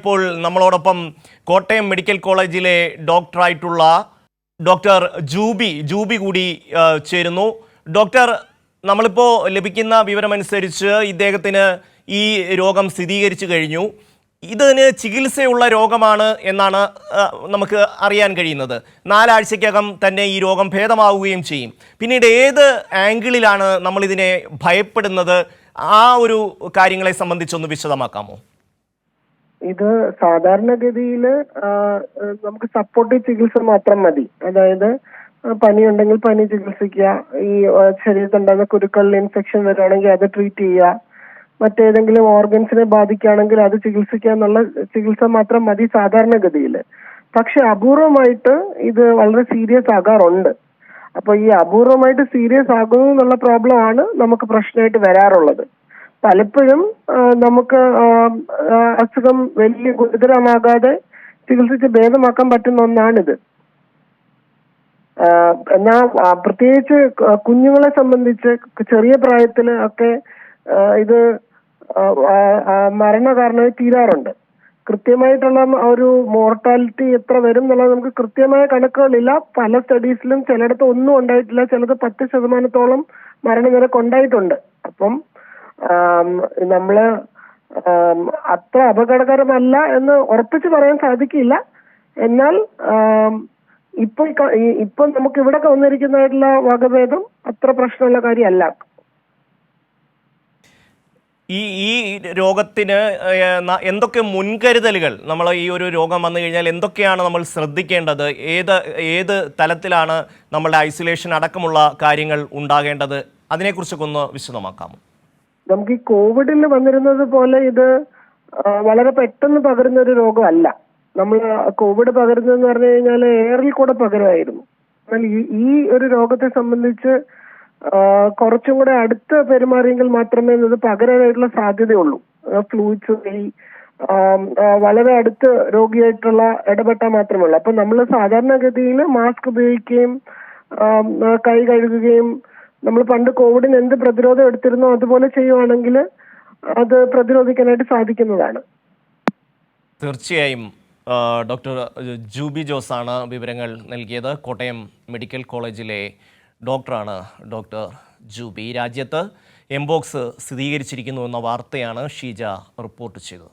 ഇപ്പോൾ നമ്മളോടൊപ്പം കോട്ടയം മെഡിക്കൽ കോളേജിലെ ഡോക്ടറായിട്ടുള്ള ഡോക്ടർ ജൂബി കൂടി ചേരുന്നു. ഡോക്ടർ, നമ്മളിപ്പോൾ ലഭിക്കുന്ന വിവരമനുസരിച്ച് ഇദ്ദേഹത്തിന് ഈ രോഗം സ്ഥിരീകരിച്ചു കഴിഞ്ഞു. ഇതിന് ചികിത്സയുള്ള രോഗമാണ് എന്നാണ് നമുക്ക് അറിയാൻ കഴിയുന്നത്. 4 ആഴ്ചയ്ക്കകം തന്നെ ഈ രോഗം ഭേദമാവുകയും ചെയ്യും. പിന്നീട് ഏത് ആംഗിളിലാണ് നമ്മളിതിനെ ഭയപ്പെടുന്നത്? ആ ഒരു കാര്യങ്ങളെ സംബന്ധിച്ചൊന്ന് വിശദമാക്കാമോ? ഇത് സാധാരണഗതിയിൽ നമുക്ക് സപ്പോർട്ടീവ് ചികിത്സ മാത്രം മതി. അതായത് പനി ഉണ്ടെങ്കിൽ പനി ചികിത്സിക്കുക, ഈ ശരീരത്തുണ്ടാകുന്ന കുരുക്കളിൽ ഇൻഫെക്ഷൻ വരികയാണെങ്കിൽ അത് ട്രീറ്റ് ചെയ്യുക, മറ്റേതെങ്കിലും ഓർഗൻസിനെ ബാധിക്കുകയാണെങ്കിൽ അത് ചികിത്സിക്കുക എന്നുള്ള ചികിത്സ മാത്രം മതി സാധാരണഗതിയിൽ. പക്ഷെ അപൂർവമായിട്ട് ഇത് വളരെ സീരിയസ് ആകാറുണ്ട്. അപ്പൊ ഈ അപൂർവമായിട്ട് സീരിയസ് ആകുന്നു എന്നുള്ള പ്രോബ്ലം ആണ് നമുക്ക് പ്രശ്നമായിട്ട് വരാറുള്ളത്. പലപ്പോഴും നമുക്ക് അസുഖം വലിയ ഗുരുതരമാകാതെ ചികിത്സിച്ച് ഭേദമാക്കാൻ പറ്റുന്ന ഒന്നാണിത്. എന്നാൽ പ്രത്യേകിച്ച് കുഞ്ഞുങ്ങളെ സംബന്ധിച്ച് ചെറിയ പ്രായത്തിൽ ഒക്കെ ഇത് മരണകാരണമായി തീരാറുണ്ട്. കൃത്യമായിട്ടുള്ള ഒരു മോർട്ടാലിറ്റി എത്ര വരും എന്നുള്ളത് നമുക്ക് കൃത്യമായ കണക്കുകളില്ല. പല സ്റ്റഡീസിലും ചിലയിടത്ത് ഒന്നും ഉണ്ടായിട്ടില്ല, ചിലത് 10% മരണനിരക്ക് ഉണ്ടായിട്ടുണ്ട്. അപ്പം നമ്മള് അത്ര അപകടകരമല്ല എന്ന് ഉറപ്പിച്ച് പറയാൻ സാധിക്കില്ല. എന്നാൽ ഇപ്പൊ നമുക്ക് ഇവിടെ വന്നിരിക്കുന്നതായിട്ടുള്ള വകഭേദം അത്ര പ്രശ്നമുള്ള കാര്യമല്ല. ഈ രോഗത്തിന് എന്തൊക്കെ മുൻകരുതലുകൾ, നമ്മൾ ഈ ഒരു രോഗം വന്നു കഴിഞ്ഞാൽ എന്തൊക്കെയാണ് നമ്മൾ ശ്രദ്ധിക്കേണ്ടത്? ഏത് തലത്തിലാണ് നമ്മളുടെ ഐസൊലേഷൻ അടക്കമുള്ള കാര്യങ്ങൾ ഉണ്ടാകേണ്ടത്? അതിനെക്കുറിച്ചൊക്കെ ഒന്ന് വിശദമാക്കാമോ? നമുക്ക് ഈ കോവിഡിൽ വന്നിരുന്നത് പോലെ ഇത് വളരെ പെട്ടെന്ന് പകരുന്ന ഒരു രോഗമല്ല. നമ്മൾ കോവിഡ് പകരുന്നതെന്ന് പറഞ്ഞു കഴിഞ്ഞാൽ എയറിൽ കൂടെ പകരുമായിരുന്നു. എന്നാൽ ഈ ഒരു രോഗത്തെ സംബന്ധിച്ച് കുറച്ചും കൂടെ അടുത്ത് പെരുമാറിയെങ്കിൽ മാത്രമേ ഇത് പകരാനായിട്ടുള്ള സാധ്യതയുള്ളൂ. ഫ്ലൂയിഡ്സ് വഴി വളരെ അടുത്ത് രോഗിയായിട്ടുള്ള ഇടപെട്ടാൽ മാത്രമേ ഉള്ളൂ. അപ്പൊ നമ്മൾ സാധാരണഗതിയിൽ മാസ്ക് ഉപയോഗിക്കുകയും കൈ കഴുകുകയും നമ്മൾ പണ്ട് കോവിഡിന് എന്ത് പ്രതിരോധം എടുത്തിരുന്നോ അതുപോലെ ചെയ്യുവാണെങ്കിൽ അത് പ്രതിരോധിക്കാനായിട്ട് സാധിക്കുന്നതാണ്. തീർച്ചയായും ഡോക്ടർ ജൂബി ജോസ് ആണ് വിവരങ്ങൾ നൽകിയത്. കോട്ടയം മെഡിക്കൽ കോളേജിലെ ഡോക്ടറാണ് ഡോക്ടർ ജൂബി. രാജ്യത്ത് എംപോക്സ് സ്ഥിരീകരിച്ചിരിക്കുന്നു എന്ന വാർത്തയാണ് ഷീജ റിപ്പോർട്ട് ചെയ്തത്.